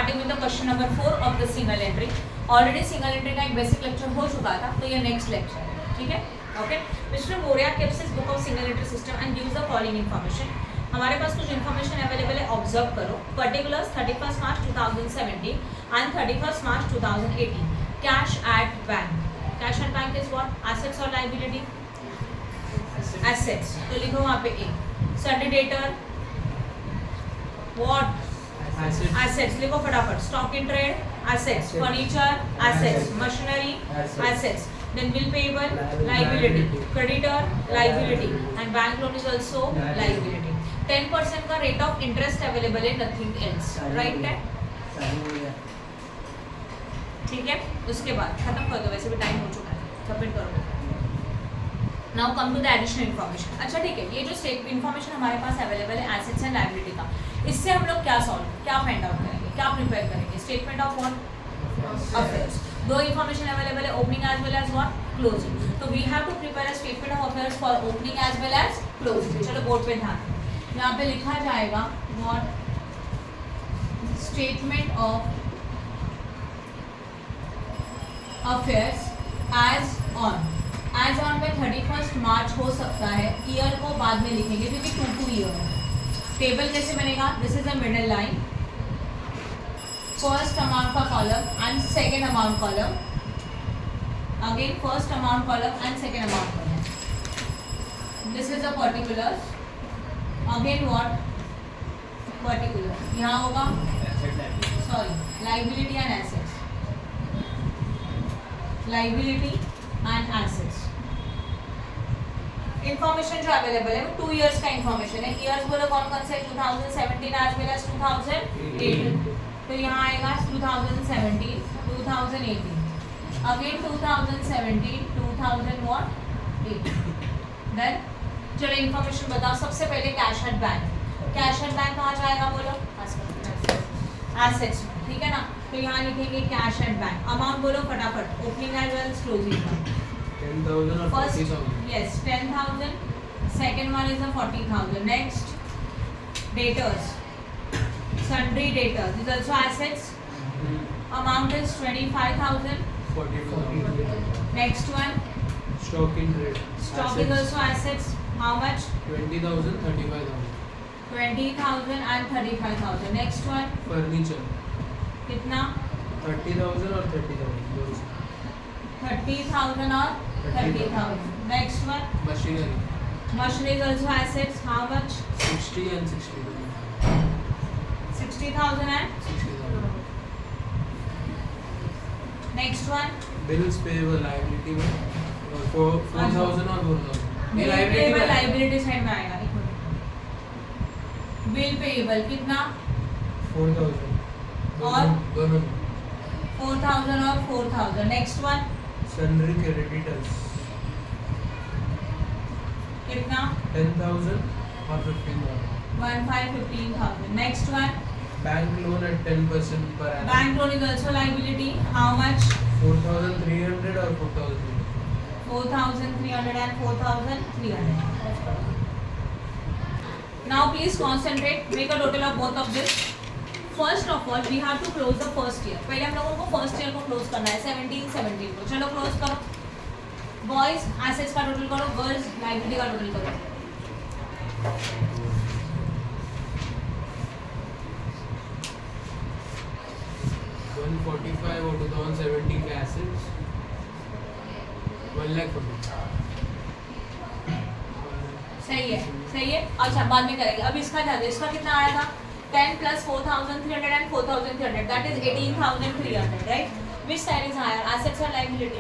Starting with the question number 4 of the single entry. Already single entry का एक basic lecture हो चुका था, तो ये नेक्स्ट लेक्चर है, ठीक है। Okay, mister Maurya keeps his book of single entry system and gives the following information। हमारे पास कुछ इन्फॉर्मेशन अवेलेबल है, ऑब्जर्व करो। Particulars 31 March 2017 and 31 March 2018। Cash at bank, cash at bank is what? Assets और liability? Assets, तो लिखो वहाँ पे A. Sundry debtor what? Assets, लिखो फटाफट। Stock in trade, assets. Furniture, assets. Machinery, assets. Then bill payable, liability. Creditor, liability. And bank loan is also liability. 10% का rate of interest available है, nothing else. Right है? ठीक है, उसके बाद खत्म कर दो, वैसे भी टाइम हो चुका है, सबमिट करो। Now come to the additional information. अच्छा ठीक है, ये जो स्टेट इन्फॉर्मेशन हमारे पास अवेलेबल है एसेट्स एंड लायबिलिटी का, इससे हम लोग क्या सॉल्व, क्या फाइंड आउट करेंगे, क्या प्रिपेयर करेंगे? Statement of what? अफेयर्स। दो इन्फॉर्मेशन अवेलेबल है, opening as well as what? Closing. तो we have to prepare a statement of affairs for opening as well as closing. चलो बोर्ड पे ध्यान, यहाँ पे लिखा जाएगा what? Statement of affairs as on में 31 मार्च हो सकता है, ईयर को बाद में लिखेंगे क्योंकि 2 ईयर है। टेबल कैसे बनेगा? This is a middle line, first amount का column and second amount column, again first amount column and second amount column. This is a particular, again what? Particular. यहाँ होगा sorry liability and assets, liability and assets. Information जो available है वो 2 years का information है। Years बोलो कौन कौन से? 2017 एज वेल एज 2018। तो यहाँ आएगा 2017, 2018, अगेन 2017, 2018। देन चलो इन्फॉर्मेशन बताओ। सबसे पहले cash at bank. Cash at bank कहाँ जाएगा बोलो? एसेट्स में, ठीक है ना। तो यहाँ लिखेंगे कैश एट बैंक। अमाउंट बोलो फटाफट, opening as well as closing. 10,000 or 40,000? Yes, 10,000. Second one is a 40,000. Next, debtors, sundry debtors is also assets. Amount is 25,000. 40,000. Next one, Stock in trade. stock is also assets. How much? 20,000, 35,000. 20,000 and 35,000. Next one, Furniture. कितना? 30,000 or 30,000? Those. 30,000 or 30,000. Next one, Machinery. machinery is also assets. How much? 60 and 60,000. 60,000 and 60,000. next one, Bills payable liability में 4,000 or 4,000. ये bill liability payable में liability side में आएगा। एक minute, bill payable कितना? 4,000. और? दोनों 4,000 और 4,000। Next one, sundry creditors. कितना? 10,000 or 15,000. 15,000। Next one, Bank loan at 10% per annum. Bank loan is also liability. How much? 4,300 or 4,300. 4,300 and 4,300। Now please concentrate, make a total of both of this. First of all we have to close the first year. पहले हम लोगों को first year को close करना है, 17 को। चलो close करो। बॉयज एसेट्स का टोटल करो, गर्ल्स लाइबिलिटी का टोटल करो। $145 और 2017 के assets 1,40,000. सही है, सही है। अच्छा बाद में करेंगे, अब इसका ध्यान दो। इसका कितना आया था? 10 plus 4,300 and 4,300, that is 18,300, right? Which side is higher, assets or liability?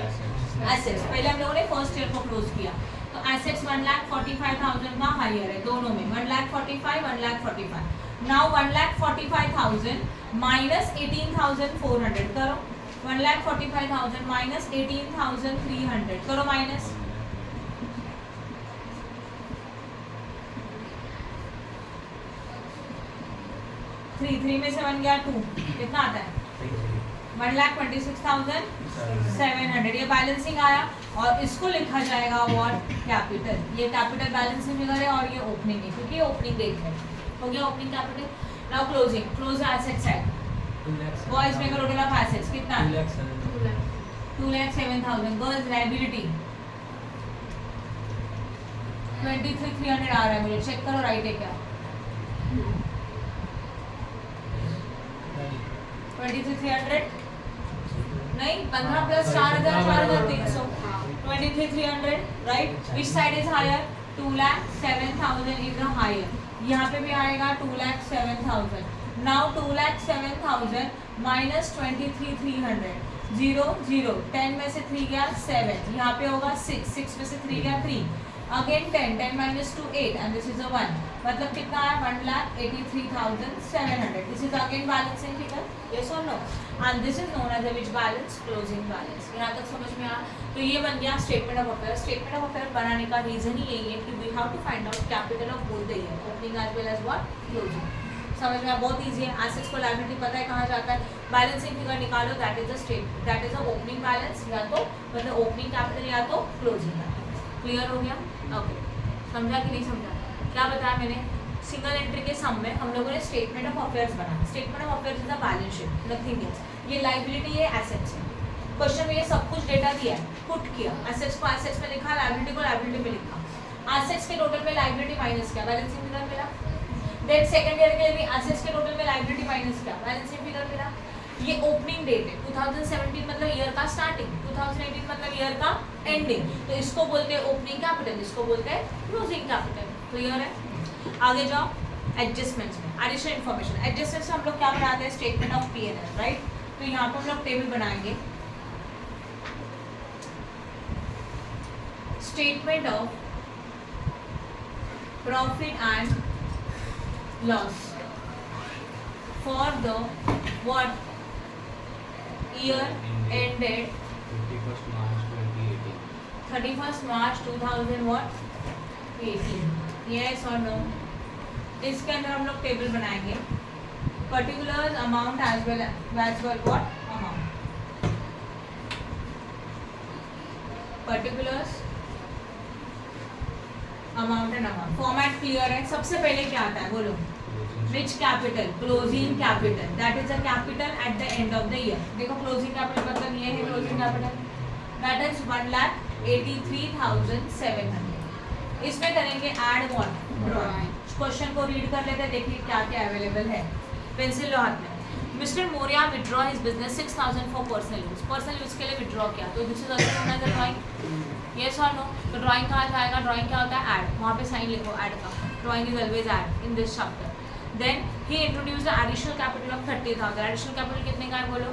Assets। पहले हम लोगों ने फर्स्ट ईयर को क्लोज किया, तो assets 1,45,000 का हायर है दोनों में, 1,45,000, 1,45,000। नाउ 1,45,000 माइनस 18,400 करो। 1,45,000 माइनस 18,300 करो माइनस। 3 में से 1 गया 2, कितना आता है? 1,26,700। ये बैलेंसिंग आया और इसको लिखा जाएगा व्हाट? कैपिटल। ये कैपिटल बैलेंसिंग फिगर है और ये ओपनिंग है क्योंकि ओपनिंग डेट है। हो गया opening capital. Now closing, close asset side. Boys में का टोटल ऑफ एसेट्स कितना 2,07,000. गर्ल्स लायबिलिटी 23,300 आ रहा है मुझे. चेक करो राइट है क्या. 23,300 नहीं 15 plus 4,000 4,300. 23,300 right. Which side is higher? 2,07,000 is the higher. यहाँ पे भी आएगा 2,07,000. Now 2,07,000 minus 23,300. 0 0 10 में से 3 गया 7. यहाँ पे होगा 6 6 में से 3 गया 3. Again 10 10 minus 2 8 and this is a 1. मतलब कितना है? 1,83,700. This is again balancing figure. Yes और no? And this is known as a which balance? Closing balance. यहाँ तक समझ में आया? तो ये बन गया statement of affair. Statement of affair बनाने का रीजन ही यही है कि we have to find out capital of both the year, opening as well as what? Closing. समझ में? बहुत इजी है. एसेट्स को लायबिलिटी पता है कहाँ जाता है. बैलेंसिंग फिगर निकालो. That is the state, that is a opening balance, या तो मतलब ओपनिंग कैपिटल या तो क्लोजिंग कैपिटल. क्लियर हो गया? ओके. समझा कि नहीं समझा? क्या बताया मैंने? सिंगल एंट्री के सम में हम लोगों ने स्टेटमेंट ऑफ अफेयर्स बनाया. Statement of affairs is a balance sheet, nothing else. ये लायबिलिटी है, एसेट्स है. क्वेश्चन में ये सब कुछ डेटा दिया है, पुट किया. एसेट्स को एसेट्स में लिखा, लायबिलिटी को लायबिलिटी में लिखा. एसेट्स के टोटल में लायबिलिटी माइनस किया, बैलेंसिंग फिगर मिला. देन सेकंड ईयर के लिए भी एसेट्स के टोटल में लायबिलिटी माइनस किया, बैलेंसिंग फिगर मिला. ये ओपनिंग डेट है 2017 मतलब ईयर का स्टार्टिंग, 2018 मतलब ईयर का एंडिंग. तो इसको बोलते हैं ओपनिंग कैपिटल, इसको बोलते हैं क्लोजिंग कैपिटल. क्लियर है? आगे जाओ. एडजस्टमेंट्स में एडिशनल इन्फॉर्मेशन. एडजस्टमेंट्स हम लोग क्या बनाते हैं? Statement of P&L, right. तो यहाँ पर हम लोग टेबल बनाएंगे. Statement of profit and loss for the what year ended 31st March 2018. Yes or no? इसके अंदर हम लोग टेबल बनाएंगे. Particular amount as well what amount. Particulars amount and amount. Format clear है? सबसे पहले क्या आता है बोलो? Which capital? Closing capital. That is a capital at the end of the year. देखो closing capital मतलब ये है closing capital. That is 1,83,700. इसमें करेंगे add what? Drawing. क्वेश्चन को रीड कर लेते हैं, देखिए क्या क्या अवेलेबल है. पेंसिल लो हाथ में. Mister Maurya withdraw his business 6,000 for personal use. Personal use के लिए विड्रॉ किया, तो this is also known as a drawing. Yes और नो? तो ड्राइंग कहाँ जाएगा? ड्राइंग क्या होता है? ऐड. वहाँ पे साइन लिखो ऐड का. Drawing is always add in this chapter. Then he introduced the additional capital of 30,000. Additional capital कितने का है बोलो?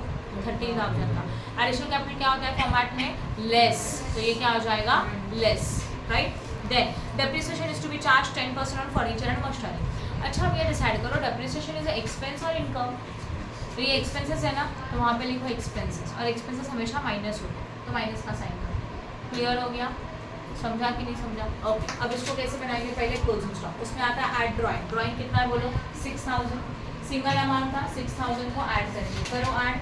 30,000 का. Additional capital क्या होता है फॉर्मेट में? लेस. तो ये क्या हो जाएगा? Less, right. Then depreciation is to be charged 10% on furniture and machinery. अच्छा अब ये डिसाइड करो depreciation is a expense और income. तो ये expenses है ना, तो वहाँ पे लिखो expenses. और expenses हमेशा माइनस होते हैं, तो माइनस का साइन करो. क्लियर हो गया? समझा कि नहीं समझा? ओके. अब इसको कैसे बनाएंगे? पहले क्लोजिंग स्टॉक. उसमें आता है ऐड ड्राइंग. ड्राइंग कितना है बोलो? 6,000. सिंगल अमाउंट था, 6,000 को ऐड करेंगे. करो ऐड.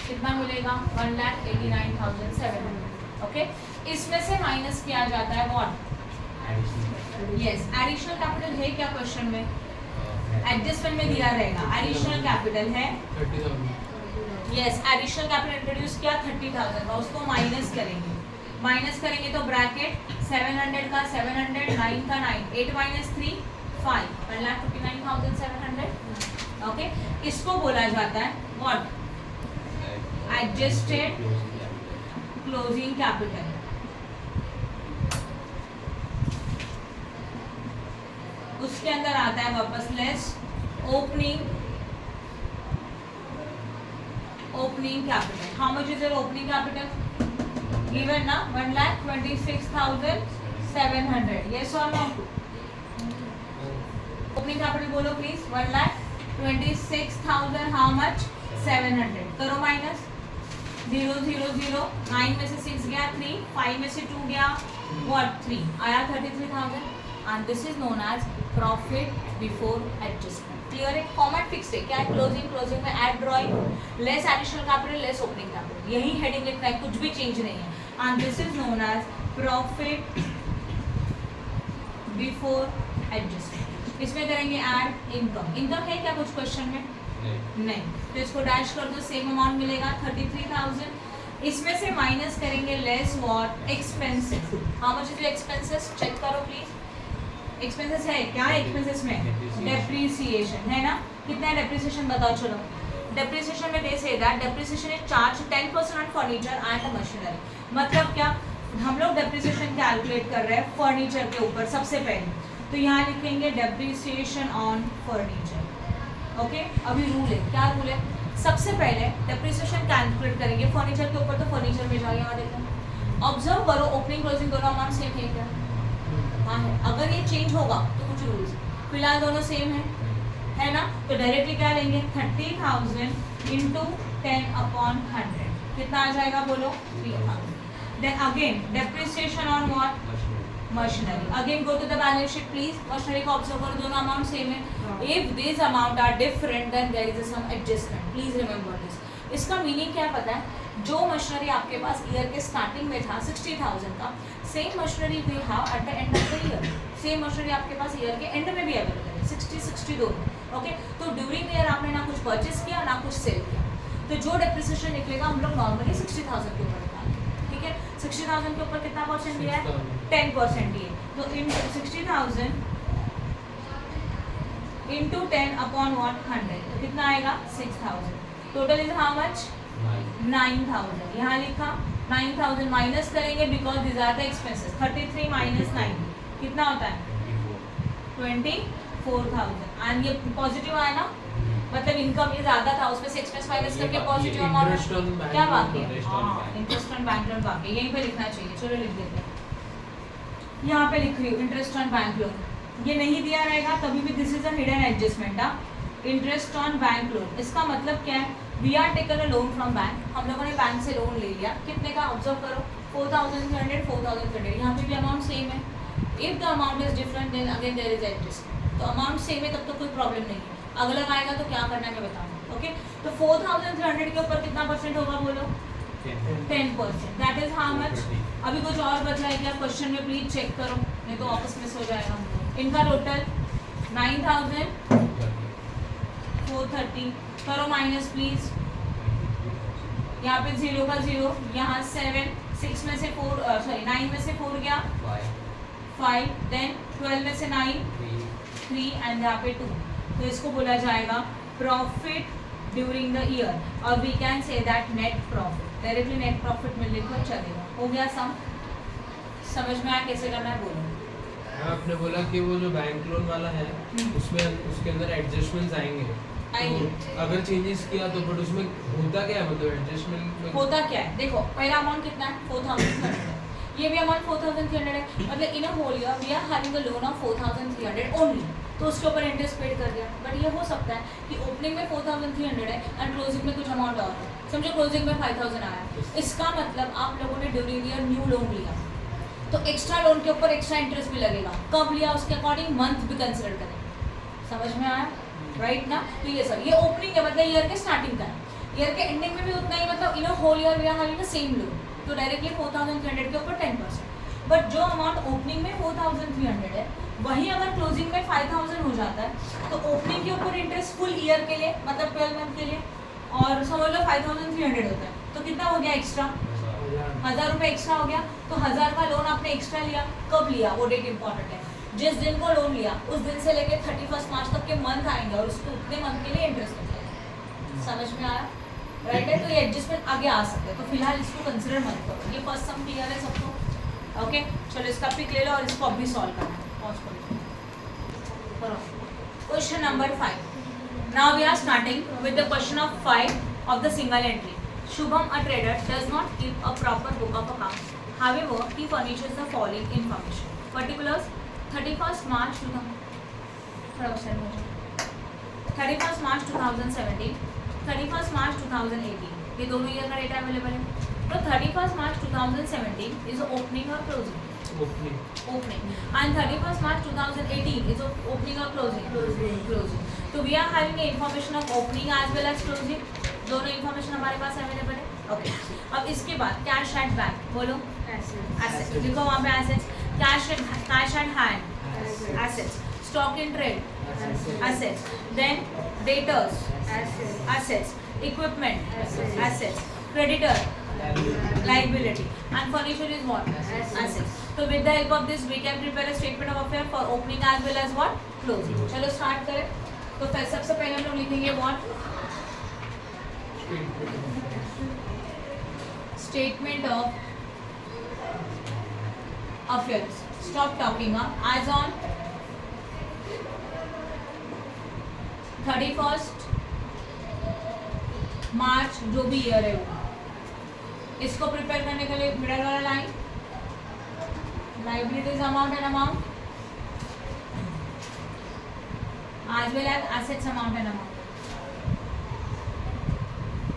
कितना मिलेगा? 1,89,700. ओके. इसमें से माइनस किया जाता है व्हाट? यस. एडिशनल कैपिटल है क्या क्वेश्चन में? एडजस्टमेंट में दिया रहेगा. एडिशनल कैपिटल है 30,000. यस. एडिशनल कैपिटल इंट्रोड्यूस किया 30,000 का, उसको माइनस करेंगे. माइनस करेंगे तो ब्रैकेट 700 का 700, 9 का 9, 8 माइनस 3 5, 1,59,700. ओके. इसको बोला जाता है व्हाट? Adjusted closing capital. उसके अंदर आता है वापस less opening capital. How much is your opening capital? Given ना 1,26,700. यस और नो? ओपनिंग कैपिटल बोलो प्लीज. 1,26,000 how much? 700. करो माइनस. 0 0 0. 9 में से 6 गया 3, 5 में से 2 गया व्हाट? 3 आया 33,000. And this is known as profit before adjustment. Clear है? फॉर्मेट फिक्स है. क्या है? क्लोजिंग में add drawing, less additional capital, less opening capital. यही हेडिंग लिखना है, कुछ भी चेंज नहीं है. And this is known as profit before adjustment. इसमें करेंगे ऐड इनकम. इनकम है क्या कुछ क्वेश्चन में? नहीं, तो इसको डैश कर दो, सेम अमाउंट मिलेगा 33,000। इसमें से माइनस करेंगे less what, expenses. How much is your expenses, check करो प्लीज। एक्सपेंसेस है क्या, एक्सपेंसेस में डेप्रिसिएशन है ना, कितना है डेप्रिसिएशन बताओ। चलो डेप्रिसिएशन में they say that depreciation is charge 10% on furniture and machinery. मतलब क्या, हम लोग डेप्रिसिएशन कैलकुलेट कर रहे हैं फर्नीचर के ऊपर सबसे पहले, तो यहाँ लिखेंगे डेप्रिसिएशन ऑन फर्नीचर। ओके, अभी रूल है, क्या रूल है, सबसे पहले डेप्रिसिएशन कैलकुलेट करेंगे फर्नीचर के ऊपर, तो फर्नीचर में जाओ, यहाँ देखो ऑब्जर्व करो, ओपनिंग क्लोजिंग दोनों अमाउंट सेम है क्या, हाँ है। अगर ये चेंज होगा तो कुछ रूल्स, फिलहाल दोनों सेम है ना, तो डायरेक्टली क्या लेंगे 30,000 इंटू 10/100, कितना आ जाएगा बोलो 3,000। Then again depreciation on what, machinery. Again go to the balance sheet please, machinery को ऑब्जर्व करो, दोनों अमाउंट सेम है। If this amount are different then there is some adjustment, please remember this. इसका meaning क्या है पता है, जो मशीनरी आपके पास ईयर के स्टार्टिंग में था 60,000 का, same machinery we have at the end of the year, same machinery आपके पास ईयर के एंड में भी अवेलेबल है 60 दोनों। ओके, तो ड्यूरिंग ईयर आपने ना कुछ परचेस किया ना कुछ सेल किया, तो जो डेप्रिसिएशन निकलेगा हम लोग नॉर्मली 60,000 के ऊपर निकालते हैं, ठीक है। 60,000 के ऊपर कितना परसेंट दिया है, 10% दिए, तो इन 60,000 इंटू 10/100, तो कितना आएगा 6,000। Total is how much 9,000। यहाँ लिखा 9,000 माइनस करेंगे because this are the expenses, 33 minus 9 कितना होता है 24,000। एंड ये पॉजिटिव आया ना, मतलब इनकम ये ज्यादा था, उसमें से एक्सपेंस माइनस करके पॉजिटिव अमाउंट क्या बाकी है, हाँ इंटरेस्ट ऑन बैंक लोन बाकी, यहीं पे लिखना चाहिए। चलो लिख देते हैं, यहाँ पे लिख रही हूँ इंटरेस्ट ऑन बैंक लोन, ये नहीं दिया रहेगा तभी भी this is a hidden adjustment. Interest on bank loan, इसका मतलब क्या है, we are taken a loan from bank, हम लोगों ने बैंक से लोन ले लिया, कितने का ऑब्जर्व करो 4,300, 4,300, यहाँ पे भी अमाउंट सेम है। If the amount is different then again there is adjustment, तो अमाउंट सेम है तब तो कोई प्रॉब्लम नहीं है, अगला आएगा तो क्या करना है मैं बताऊंगा। ओके, तो 4,300 के ऊपर कितना परसेंट होगा बोलो 10%, दैट इज हाउ मच। अभी कुछ और बचा है क्या क्वेश्चन में, प्लीज चेक करो, नहीं तो ऑफिस मिस हो जाएगा। इनका टोटल 9,430 करो माइनस प्लीज, यहाँ पे 0 का 0, यहाँ 7, 6 में से 4 सॉरी 9 में से 4 गया 5, देन 12 में से 9 3 एंड यहाँ पे 2, तो इसको बोला जाएगा प्रॉफिट ड्यूरिंग द ईयर, और we can say that net profit, directly net profit में लिखो चलेगा। हो गया सम, समझ में आया कैसे करना है बोलो। आपने बोला कि वो जो बैंक लोन वाला है उसमें उसके अंदर एडजस्टमेंट्स आएंगे, तो अगर चेंजेस किया तो बट उसमें होता क्या है, मतलब एडजस्टमेंट में होता क्या है, देखो पहला अमाउंट कितना है 4,300 है, ये भी अमाउंट 4,300 है, मतलब in a whole year we are having a loan of 4,300 only, तो उसके ऊपर इंटरेस्ट पेड कर दिया। बट ये हो सकता है कि ओपनिंग में 4,300 है एंड क्लोजिंग में कुछ अमाउंट और है, समझो क्लोजिंग में 5,000 आया, इसका मतलब आप लोगों ने ड्यूरिंग ईयर न्यू लोन लिया, तो एक्स्ट्रा लोन के ऊपर एक्स्ट्रा इंटरेस्ट भी लगेगा, कब लिया उसके अकॉर्डिंग मंथ भी कंसिडर करें, समझ में आया राइट ना। तो ये सर ये ओपनिंग है, मतलब ईयर के स्टार्टिंग का है, ईयर के एंडिंग में भी उतना ही, मतलब in whole year we are having the same loan, तो डायरेक्टली 4,300 के ऊपर 10%। बट जो अमाउंट ओपनिंग में 4,300 है वही अगर क्लोजिंग में 5,000 हो जाता है, तो ओपनिंग के ऊपर इंटरेस्ट फुल ईयर के लिए, मतलब 12 मंथ के लिए, और समझ लो 5,300 होता है, तो कितना हो गया एक्स्ट्रा 1,000 रुपये एक्स्ट्रा हो गया। तो 1,000 का लोन आपने एक्स्ट्रा लिया, कब लिया वो डेट इंपॉर्टेंट है, जिस दिन को लोन लिया उस दिन से लेके 31 मार्च तक के मंथ आएंगे और उसको उतने मंथ के लिए इंटरेस्ट होता है, समझ में आया राइट है। तो ये एडजस्टमेंट आगे आ सकते हैं, तो फिलहाल इसको कंसिडर मत करो, ये फर्स्ट सम क्लियर है सबको। ओके चलो इसका पिक ले लो और इसको अभी सॉल्व करना है, पॉज करो। Question number 5, now we are starting with the question of 5 of the single entry. Shubham, a trader, does not keep a proper book of accounts. However, he furnishes the following information. Particulars: 31st March 31st March 2017, 31st March 2018. ये दोनों year का data available है। तो 31st March 2017 is opening or closing? Opening. And 31st March 2018 is opening or closing. So we are having a information of opening as well as closing. दोनों information हमारे पास available है। Okay अब इसके बाद cash at bank, बोलो assets, लिखो वहाँ पे assets, cash at hand assets, stock in trade assets. Then debtors, Assets. assets. Equipment, Assets. assets. Creditor, liability. And furniture is what? Assets. So with the help of this we can prepare a statement of affair for opening as well as what? Closing. चलो start करें. तो फिर सबसे पहले हम लोग लिखेंगे what? Statement of affairs. Stop talking. As on 31st मार्च जो भी ईयर है वो, इसको प्रिपेयर करने के लिए मिडल वाला line liabilities amount and amount as well as assets amount and amount.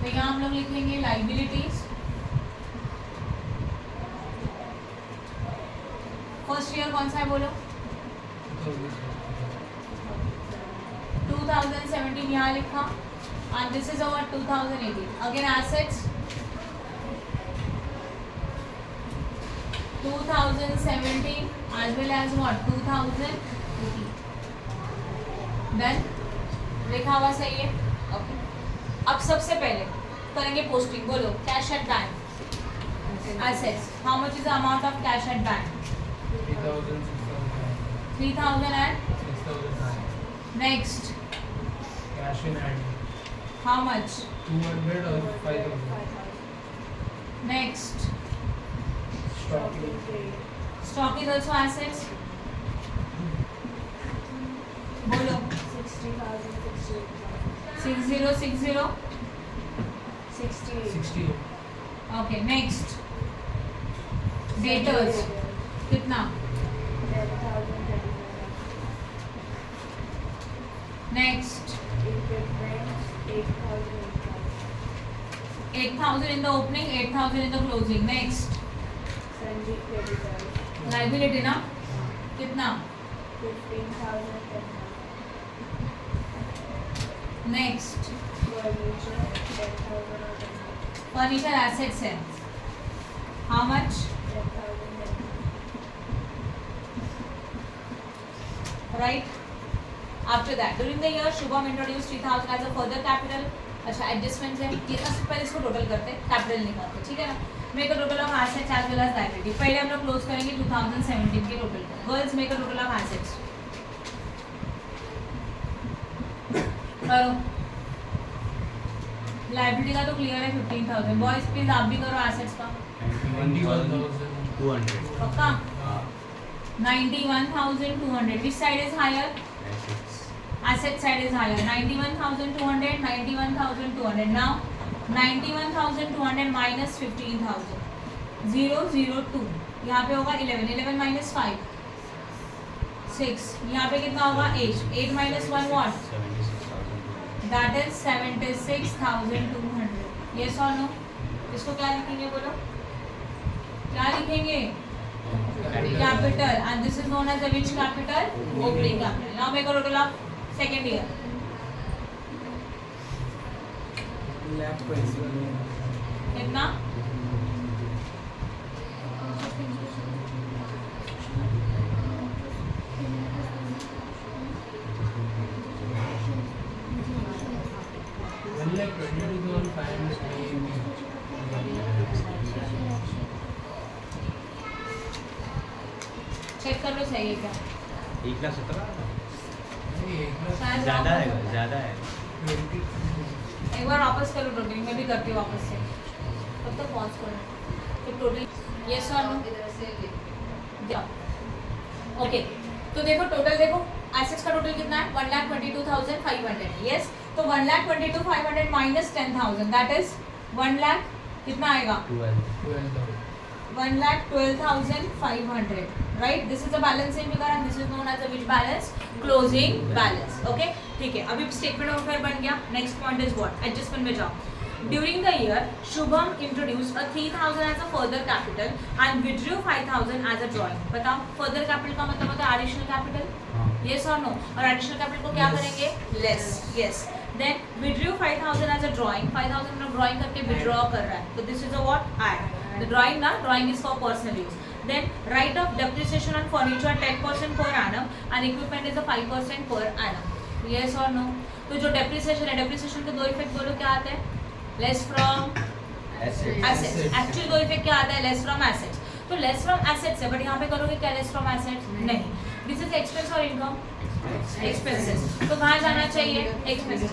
तो यहाँ हम लोग लिखेंगे liabilities. फर्स्ट ईयर कौन सा है बोलो? 2017 यहाँ लिखा and this is our 2018. Again assets 2017 as well as what? 2018. Then लिखा हुआ सही है. ओके. अब सबसे पहले करेंगे पोस्टिंग. बोलो cash at bank. Assets. How much is the amount of cash at bank? 3,000 and 6,000. next. Cash in hand. How much? 200 or 5,000. Next. Stock. Stock is also assets. बोलो 6060. 60. ओके. नेक्स्ट. डेटर्स कितना? Next. 8,000 in the opening, 8,000 in the closing. Next. Liability ना कितना? 15,000. Next. Furniture 10,000. Furniture assets है. How much? 10,000. Right. After that, during the year, Shubham introduced 3,000 as a further capital. अच्छा adjustment है ये सबसे पहले इसको टोटल करते हैं, कैपिटल निकालते हैं. ठीक है ना. Make a total of assets as well as liability. पहले हम लोग क्लोज करेंगे 2017 के टोटल को. Girls make a total of assets. करो. लायबिलिटी का तो क्लियर है 15,000. बॉयज प्लीज आप भी करो एसेट्स का. 21,200. पक्का. 91,200. Which side is higher? Asset side is higher. 91,200, 91,200. Now 91,200 minus 15,000. 002. यहाँ पे होगा 11. 11 minus 5. 6. यहाँ पे कितना होगा? 8. 8 minus 1 what? 76,000. That is 76,200. Yes or no? इसको क्या लिखेंगे बोलो? क्या लिखेंगे? Capital. And this is known as the which capital? Opening capital. Now make a total of second year. कितना? चेक कर लो सही है क्या? 1,17,000. शायद ज़्यादा वापस- है, ज़्यादा है. एक बार वापस करो टोटल. मैं भी करती हूँ वापस से. तब तक पॉज करो. तो टोटल यस और नो? ओके. तो देखो टोटल देखो एसेट्स का टोटल कितना है? 1,22,500. यस. तो 1,22,500 माइनस 10,000 दैट इज 1 लाख. कितना आएगा? 12. 1,12,500. Right? This is the balancing figure and this is known as the which balance? Closing balance. Okay? ठीक है. अभी statement of affair बन गया. Next point is what? Adjustment में जाओ. During the year, Shubham introduced a 3,000 as a further capital and withdrew 5,000 as a drawing. बताओ further capital का मतलब होता है additional capital. Yes or no? और additional capital को क्या करेंगे? Less. Yes. Then withdrew 5,000 as a drawing. 5,000 लोग drawing करके withdraw कर रहा है. So this is a what? Add. The drawing ना drawing is for personal use. Then write off depreciation on furniture 10% per annum and equipment is a 5% per annum. Yes or no? तो जो depreciation है, depreciation के दो effect बोलो क्या आते हैं? Less from assets. Actually दो इफेक्ट क्या आता है? Less from assets. तो less from assets है, but यहाँ पे करोगे क्या less from assets? नहीं. This is expense or income? Expenses. तो कहाँ जाना चाहिए? Expenses.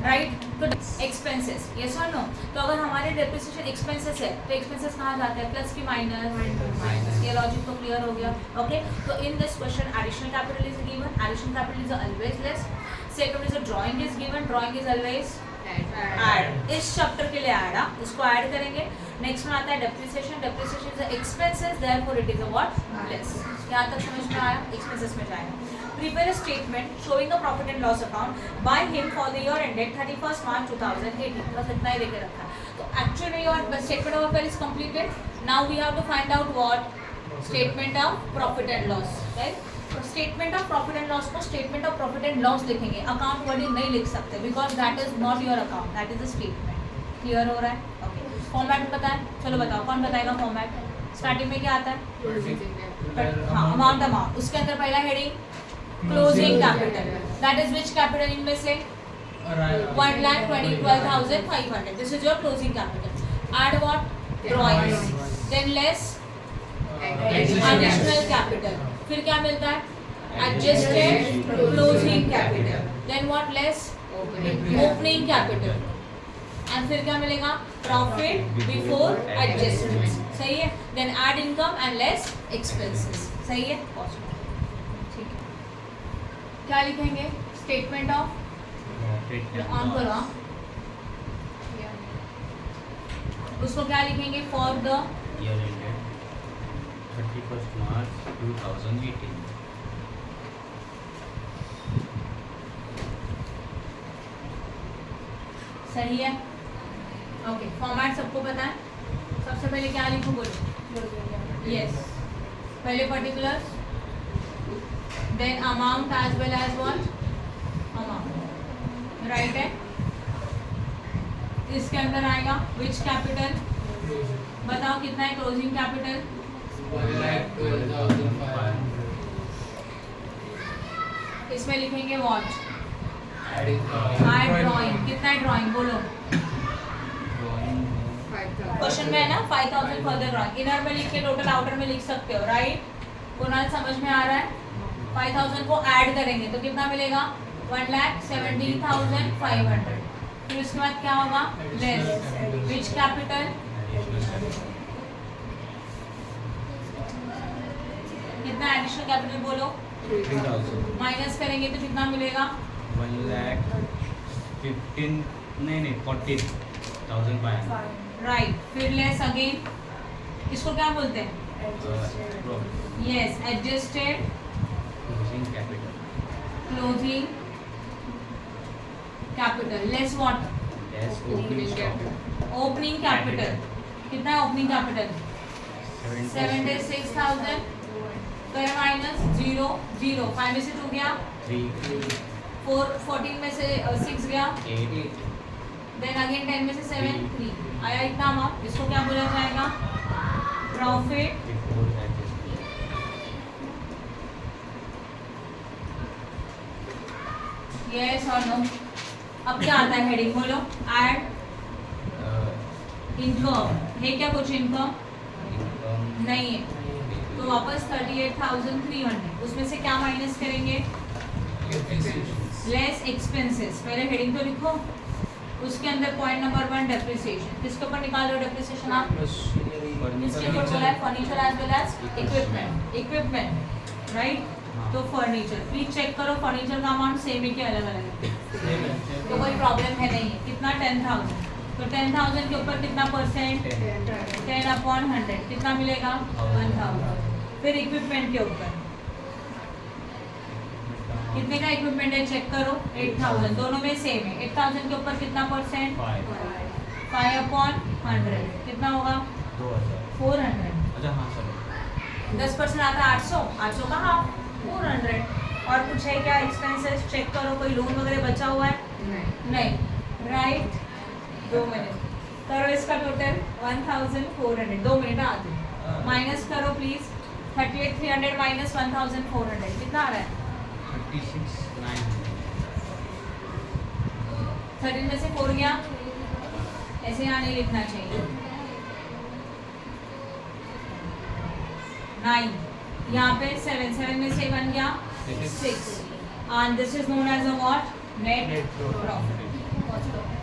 राइट, तो एक्सपेंसेस, यस और नो? तो अगर हमारे डेप्रिसिएशन एक्सपेंसेस है तो एक्सपेंसेस कहाँ जाते हैं? प्लस की माइनस. ये लॉजिक तो क्लियर हो गया. ओके, तो in this question additional capital is given. Additional capital is always less. Second is drawing is given. Drawing is always add. इस चैप्टर के लिए ऐड, इसको ऐड करेंगे. नेक्स्ट में आता है depreciation. Depreciation is expenses, therefore it is a what? Less. यहाँ तक समझ में आया? एक्सपेंसेस में जाएगा. Prepare a statement showing a profit and loss account by him for the year ended 31st March 2018. बस इतना ही देके रखा है. तो actually your statement of affair is completed. Now we have to find out what? Statement of profit and loss. Right? तो statement of profit and loss को statement of profit and loss लिखेंगे. Account wording नहीं लिख सकते because that is not your account. That is a statement. Clear हो रहा है? Okay. Format पता है? चलो बताओ कौन बताएगा format? Starting में क्या आता है? हाँ, amount. उसके अंदर पहला heading closing capital. That is which capital इनमें से? 1,12,500. This is your closing capital. Add what? Drawings. Then less additional capital. फिर क्या मिलता है? Adjusted closing capital. Then what? Less opening capital. And फिर क्या मिलेगा? Profit before adjustments. सही है? Then add income and less expenses. सही है? क्या लिखेंगे? स्टेटमेंट ऑफ ऑन करो. उसको क्या लिखेंगे? For the year ended 31st March 2018. सही है. ओके, फॉर्मेट सबको पता है. सबसे पहले क्या लिखो बोलो? यस, पहले particulars, then amount as well as what? Amount. Right है? इसके अंदर आएगा which capital? बताओ कितना है closing capital? 1,12,500. इसमें लिखेंगे what? Add drawing. कितना है drawing बोलो? क्वेश्चन में है ना 5,000 फर्दर ड्राइंग. इनर में लिख के टोटल आउटर में लिख सकते हो. राइट? कुणाल समझ में आ रहा है? 5,000 को ऐड करेंगे तो कितना मिलेगा? 1,17,500. फिर उसके बाद क्या होगा? लेस विच कैपिटल? कितना एडिशनल कैपिटल बोलो? 3,000. माइनस करेंगे तो कितना मिलेगा? 1,15,000 नहीं 40,500. राइट. फिर लेस अगेन. इसको क्या बोलते हैं? Yes, adjusted Closing capital. closing capital. Less what? Less opening capital. Opening capital. कितना है opening capital? 76,000. कर माइनस 0 0. 5 में से 2 गया. 3 4 14 में से 6 गया. 8 Then again 10 में से 7 3. आया इतना अमाउंट. इसको क्या बोला जाएगा? Profit before adjustment. yes or no? अब क्या आता है हेडिंग बोलो? Add income. है क्या कुछ इनकम? Income नहीं है. तो वापस 38,300. उसमें से क्या माइनस करेंगे? Less expenses. पहले हेडिंग तो लिखो. उसके अंदर पॉइंट नंबर 1 डेप्रिसिएशन. किसके ऊपर निकाल लो डेप्रिसिएशन आप? किसके ऊपर बोला है? Furniture as well as equipment. Equipment right? तो फर्नीचर प्लीज चेक करो. फर्नीचर का अमाउंट सेम है कि अलग अलग है? तो कोई प्रॉब्लम है नहीं है. कितना? 10,000. तो 10,000 के ऊपर कितना परसेंट? 10/100. कितना मिलेगा? 1,000. फिर इक्विपमेंट के ऊपर कितने का इक्विपमेंट है? चेक करो. 8,000. दोनों में सेम है. 8,000 के ऊपर कितना परसेंट? 5/100. कितना होगा? 400. अच्छा हाँ सर 10% आता है 800. 800 का हाफ 400. और कुछ है क्या एक्सपेंसेस? चेक करो. कोई लोन वगैरह बचा हुआ है? नहीं. राइट. 2 मिनट करो इसका टोटल. 1400 2 मिनट आते माइनस करो प्लीज 38,300 माइनस 1400 कितना आ रहा है 36,900 13 में से 4 गया ऐसे यहाँ नहीं लिखना चाहिए 9 यहाँ पे 7 में से 1 गया 6 and this is known as a what net Net profit. profit